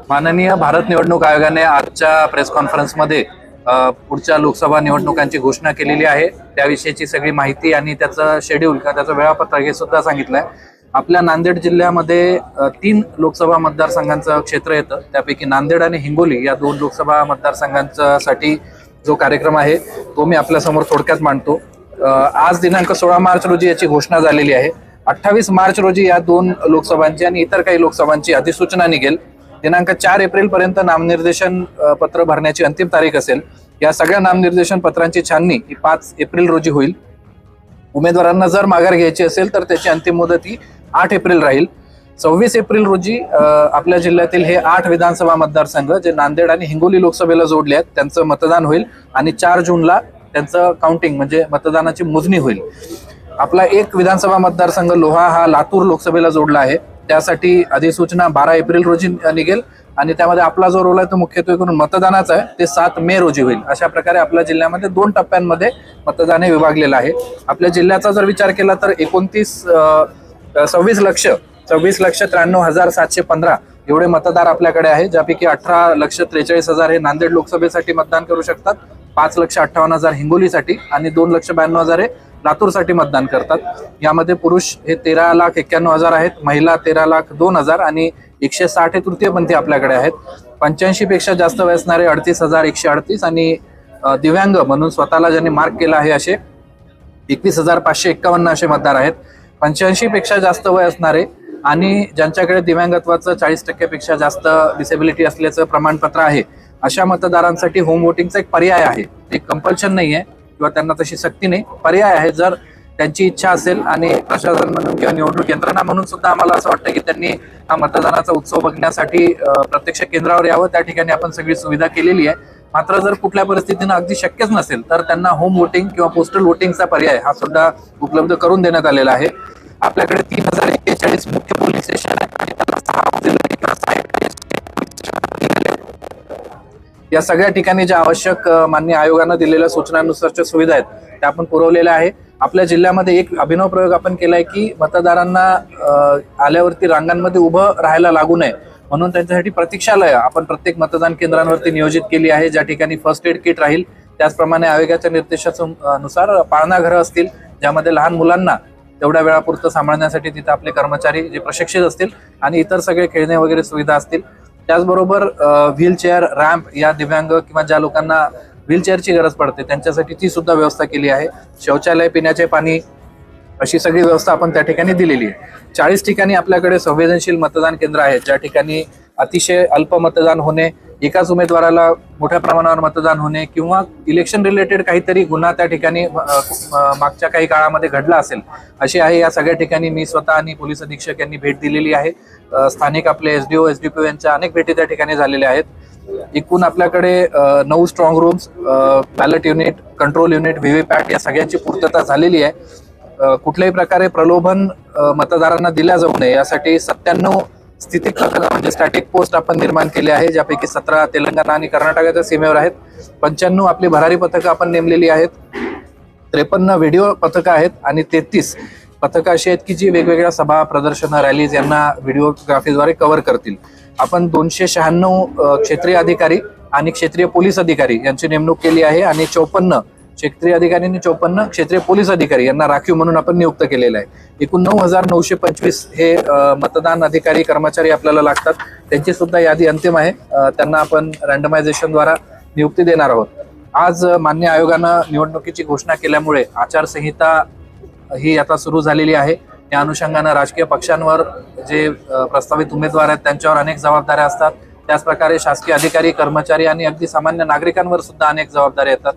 माननीय भारत निवडणूक आयोगाने आजच्या प्रेस कॉन्फरन्समध्ये पुढच्या लोकसभा निवडणुकांची घोषणा केलेली आहे। त्याविषयीची सगळी माहिती आणि त्याचं शेड्यूल किंवा त्याचं वेळापत्रक हे सुद्धा सांगितलंय। आपल्या नांदेड जिल्ह्यामध्ये 3 लोकसभा मतदारसंघांचं क्षेत्र येतं, त्यापैकी नांदेड आणि हिंगोली या 2 लोकसभा मतदारसंघांसाठी जो कार्यक्रम आहे तो मी आपल्या समोर थोडक्यात मांडतो। आज दिनांक 16 मार्च रोजी याची घोषणा झालेली आहे। 28 मार्च रोजी या 2 लोकसभांची आणि इतर काही लोकसभांची अधिसूचना निघेल। दिनांक 4 एप्रिल पर्यंत नामनिर्देशन पत्र भरण्याची अंतिम तारीख असेल। या सगळ्या नामनिर्देशन पत्रांची छाननी ही 5 एप्रिल रोजी होईल। उमेदवारांना जर माघार घ्यायची असेल तर त्याची अंतिम मुदत ही 8 एप्रिल राहील। 26 एप्रिल रोजी आपल्या जिल्ह्यातील हे 8 विधानसभा मतदारसंघ जे नांदेड आणि हिंगोली लोकसभेला जोडले आहेत त्यांचं मतदान होईल आणि 4 जूनला त्यांचं काउंटिंग म्हणजे मतदानाची मोजणी होईल। आपला एक विधानसभा मतदारसंघ लोहा हा लातूर लोकसभेला जोडला आहे, त्यासाठी अधिसूचना 12 एप्रिल रोजी निघेल आणि त्यामध्ये आपला जो रोल आहे तो मुख्यत्वे करून मतदानाचा आहे, ते 7 मे रोजी होईल। अशा प्रकारे आपल्या जिल्ह्यामध्ये 2 टप्प्यांमध्ये मतदान हे विभागलेलं आहे। आपल्या जिल्ह्याचा जर विचार केला तर 26,93,715 एवढे मतदार आपल्याकडे आहे, ज्यापैकी 18,43,000 हे नांदेड लोकसभेसाठी मतदान करू शकतात, 5,58,000 हिंगोलीसाठी आणि 2,92,000 हे लातूरसाठी मतदान करतात। यामध्ये पुरुष हे 13,91,000 आहेत, महिला 13,02,000 आणि 160 हे तृतीयपंथी आपल्याकडे आहेत। 85 पेक्षा जास्त वय असणारे 38,138 आणि दिव्यांग म्हणून स्वतःला ज्यांनी मार्क केला आहे असे 21,551 असे मतदार आहेत। 85 पेक्षा जास्त वय असणारे आणि ज्यांच्याकडे दिव्यांगत्वाचं 40% पेक्षा जास्त डिसेबिलिटी असल्याचं प्रमाणपत्र आहे अशा मतदारांसाठी होम वोटिंगचा एक पर्याय आहे। एक कंपल्शन नाही आहे किंवा त्यांना तशी सक्ती नाही, पर्याय आहे। जर त्यांची इच्छा असेल आणि प्रशासन म्हणून किंवा निवडणूक यंत्रणा म्हणून सुद्धा आम्हाला असं वाटतं की त्यांनी हा मतदानाचा उत्सव बघण्यासाठी प्रत्यक्ष केंद्रावर यावं, त्या ठिकाणी आपण सगळी सुविधा केलेली आहे। मात्र जर कुठल्या परिस्थितीनं अगदी शक्यच नसेल तर त्यांना होम वोटिंग किंवा पोस्टल वोटिंगचा पर्याय हा सुद्धा उपलब्ध करून देण्यात आलेला आहे। आपल्याकडे 3,041 मुख्य पोलीस स्टेशन आहेत आणि त्याला 6 या सगळ्या ठिकाणी ज्या आवश्यक मान्य आयोगानं दिलेल्या सूचनांनुसारच्या सुविधा आहेत त्या आपण पुरवलेल्या आहे। आपल्या जिल्ह्यामध्ये एक अभिनव प्रयोग आपण केलाय की मतदारांना आल्यावरती रांगांमध्ये उभं राहायला लागू नये म्हणून त्यांच्यासाठी प्रतीक्षालय आपण प्रत्येक मतदान केंद्रांवरती नियोजित केली आहे, ज्या ठिकाणी फर्स्ट एड किट राहील। त्याचप्रमाणे आयोगाच्या निर्देशानुसार पाळणाघरं असतील ज्यामध्ये लहान मुलांना तेवढ्या वेळापुरतं सांभाळण्यासाठी तिथे आपले कर्मचारी जे प्रशिक्षित असतील आणि इतर सगळे खेळणे वगैरे सुविधा असतील। त्याचबरोबर व्हीलचेअर, रॅम्प या दिव्यांग किंवा ज्या लोकांना व्हीलचेअरची गरज पडते त्यांच्यासाठी ती सुद्धा व्यवस्था केली आहे। शौचालय, पिण्याचे पाणी अशी सगळी व्यवस्था आपण त्या ठिकाणी दिलेली आहे। 40 ठिकाणी आपल्याकडे संवेदनशील मतदान केंद्र आहेत, ज्या ठिकाणी अतिशय अल्प मतदान होणे, एकाच उमेदवाराला मोठ्या प्रमाणावर मतदान होणे किंवा इलेक्शन रिलेटेड काहीतरी गुन्हा त्या ठिकाणी मागच्या काही काळामध्ये घडला असेल अशी आहे। या सगळ्या ठिकाणी मी स्वतः आणि पोलीस अधीक्षक यांनी भेट दिलेली आहे। स्थानिक आपले एसडीओ, एसडीपीओ यांच्या अनेक भेटी त्या ठिकाणी झालेल्या आहेत। एकूण आपल्याकडे 9 strong rooms, ballot unit, control unit, VVPAT या सगळ्यांची पूर्तता झालेली आहे। कुठल्याही प्रकारे प्रलोभन मतदारांना दिल्या जाऊ नये यासाठी 97 स्थितिक पथकं म्हणजे स्टॅटिक पोस्ट आपण निर्माण केले आहे, ज्यापैकी 17 तेलंगणा आणि कर्नाटकाच्या सीमेवर आहेत। 95 आपली भरारी पथकं आपण नेमलेली आहेत। 53 व्हिडिओ पथकं आहेत आणि 33 पथकं अशी आहेत की जी वेगवेगळ्या सभा, प्रदर्शनं, रॅलीज यांना व्हिडिओग्राफीद्वारे कव्हर करतील। आपण 296 क्षेत्रीय अधिकारी आणि क्षेत्रीय पोलीस अधिकारी यांची नेमणूक केली आहे आणि 54 क्षेत्रीय अधिकारी आणि 54 क्षेत्रीय पोलीस अधिकारी यांना राखीव म्हणून आपण नियुक्त केलेलं आहे। एकूण 9,925 हे मतदान अधिकारी कर्मचारी आपल्याला लागतात, त्यांची सुद्धा यादी अंतिम आहे। त्यांना आपण रँडमायझेशनद्वारा नियुक्ती देणार आहोत। आज मान्य आयोगानं निवडणुकीची घोषणा केल्यामुळे आचारसंहिता ही आता सुरू झालेली आहे। या अनुषंगानं राजकीय पक्षांवर जे प्रस्तावित उमेदवार आहेत त्यांच्यावर अनेक जबाबदाऱ्या असतात, त्याचप्रकारे शासकीय अधिकारी, कर्मचारी आणि अगदी सामान्य नागरिकांवर सुद्धा अनेक जबाबदाऱ्या येतात।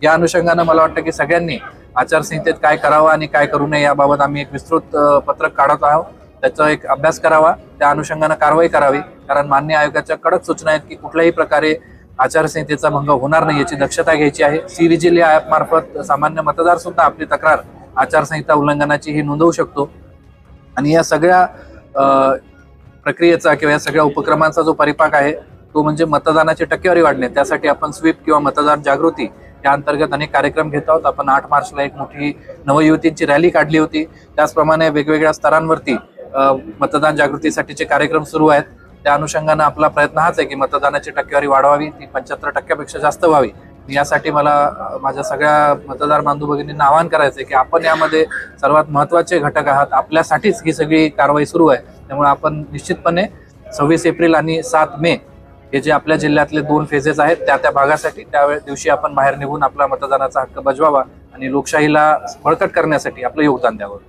या अनुषंगानं मला वाटतं की सगळ्यांनी आचारसंहितेत काय करावं आणि काय करू नये याबाबत आम्ही एक विस्तृत पत्रक काढत आहोत, त्याचा एक अभ्यास करावा, त्या अनुषंगानं कारवाई करावी। कारण मान्य आयोगाच्या कडक सूचना आहेत की कुठल्याही प्रकारे आचारसंहितेचा भंग होणार नाही याची दक्षता घ्यायची आहे। सी विजिल या ॲप मार्फत सामान्य मतदार सुद्धा आपली तक्रार आचारसंहिता उल्लंघनाची ही नोंदवू शकतो आणि या सगळ्या प्रक्रियेचा किंवा या सगळ्या उपक्रमांचा जो परिपाक आहे तो म्हणजे मतदानाची टक्केवारी वाढणे। त्यासाठी आपण स्वीप किंवा मतदार जागृती या अंतर्गत अनेक कार्यक्रम घेत आहोत। आपण 8 मार्चला एक मोठी नवयुवतींची रॅली काढली होती, त्याचप्रमाणे वेगवेगळ्या स्तरांवरती मतदान जागृतीसाठीचे कार्यक्रम सुरू आहेत। त्या अनुषंगानं आपला प्रयत्न हाच आहे की मतदानाची टक्केवारी वाढवावी, ती 75% जास्त व्हावी. यासाठी मला माझ्या सगळ्या मतदार बांधव भगिनींना आवाहन करायचं आहे की आपण यामध्ये सर्वात महत्त्वाचे घटक आहात. आपल्यासाठीच ही सगळी कारवाई सुरू आहे. त्यामुळे आपण निश्चितपणे 26 एप्रिल आणि 7 मे हे जे आपल्या जिल्ह्यातले 2 फेजेस आहेत त्या भागासाठी त्यावेळी दिवशी आपण बाहेर निघून आपला मतदानाचा हक्क बजवावा आणि लोकशाहीला बळकट करण्यासाठी आपलं योगदान द्यावं.